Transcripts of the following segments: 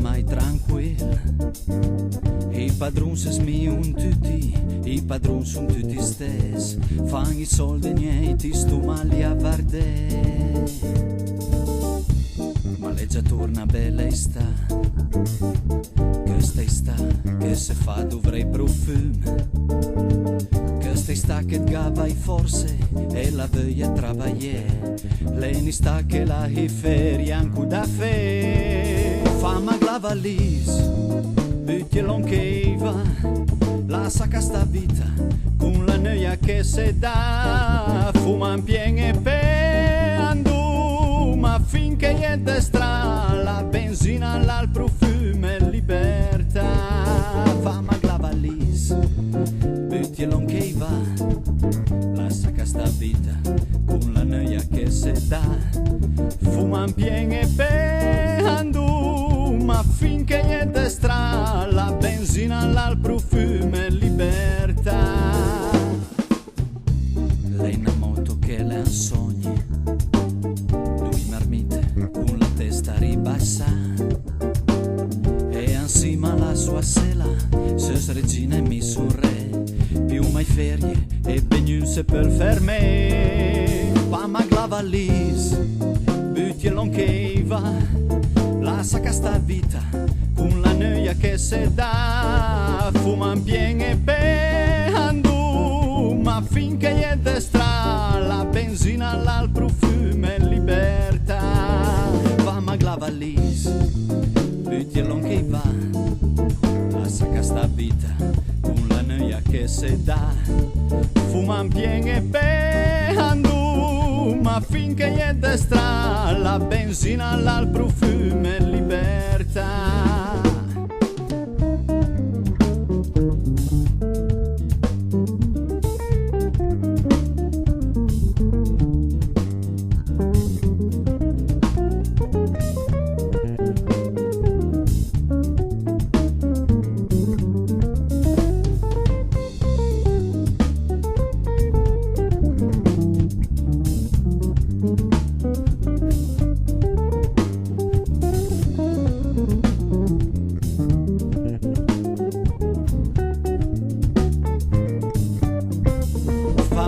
mai tranquillo. I padroni si smion tutti, i padroni sono tutti stessi. Fanno i soldi niente, sto male a vardè. Ma lei già torna bella estate, questa estate che se fa dovrei profumo. Questa estate che gava forse e la voglia travagliare. Lei ne sta che la ferie anche da fe. Fama la valise, butti che va, la sacca sta vita con la noia che se dà. Fuma in piene pe andu, ma finché è destra la benzina, il profumo e libertà. Fama la valise, butti che va, la sacca sta vita con la noia che se dà. Fuma in piene pe andu, ma finché è destra la benzina, il profumo e libertà. Lei una moto che le ha sogni, lui marmite con la testa ribassa, e insima la sua sela se regina e mi son re, più mai ferie e begnuse per ferme. Pama la valise, butti che va, la sacca sta vita con la noia che se dà. Fuma in piene pe andu, ma finché è destra la benzina, il profumo e libertà. Va ma la valise, butti che va, la sacca sta vita con la noia che se dà. Fuma in piene pe andu, ma finché è destra la benzina, il profumo e libertà.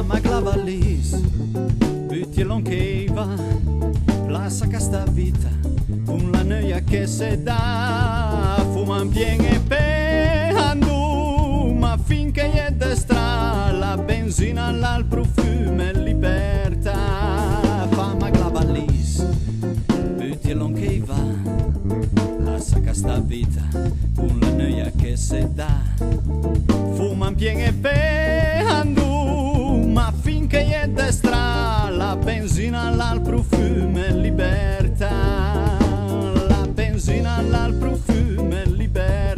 Ma la valise, butti che va, la sacca sta vita con la noia che se dà. Fuma in piene pe andu, ma finché è destra la benzina, il profumo e libertà. Fama la valise, butti che va, la sacca sta vita con la noia che se dà. Fuma in piene pe andu, ma finché è destra la benzina, il profumo e libertà. La benzina, il profumo e libertà.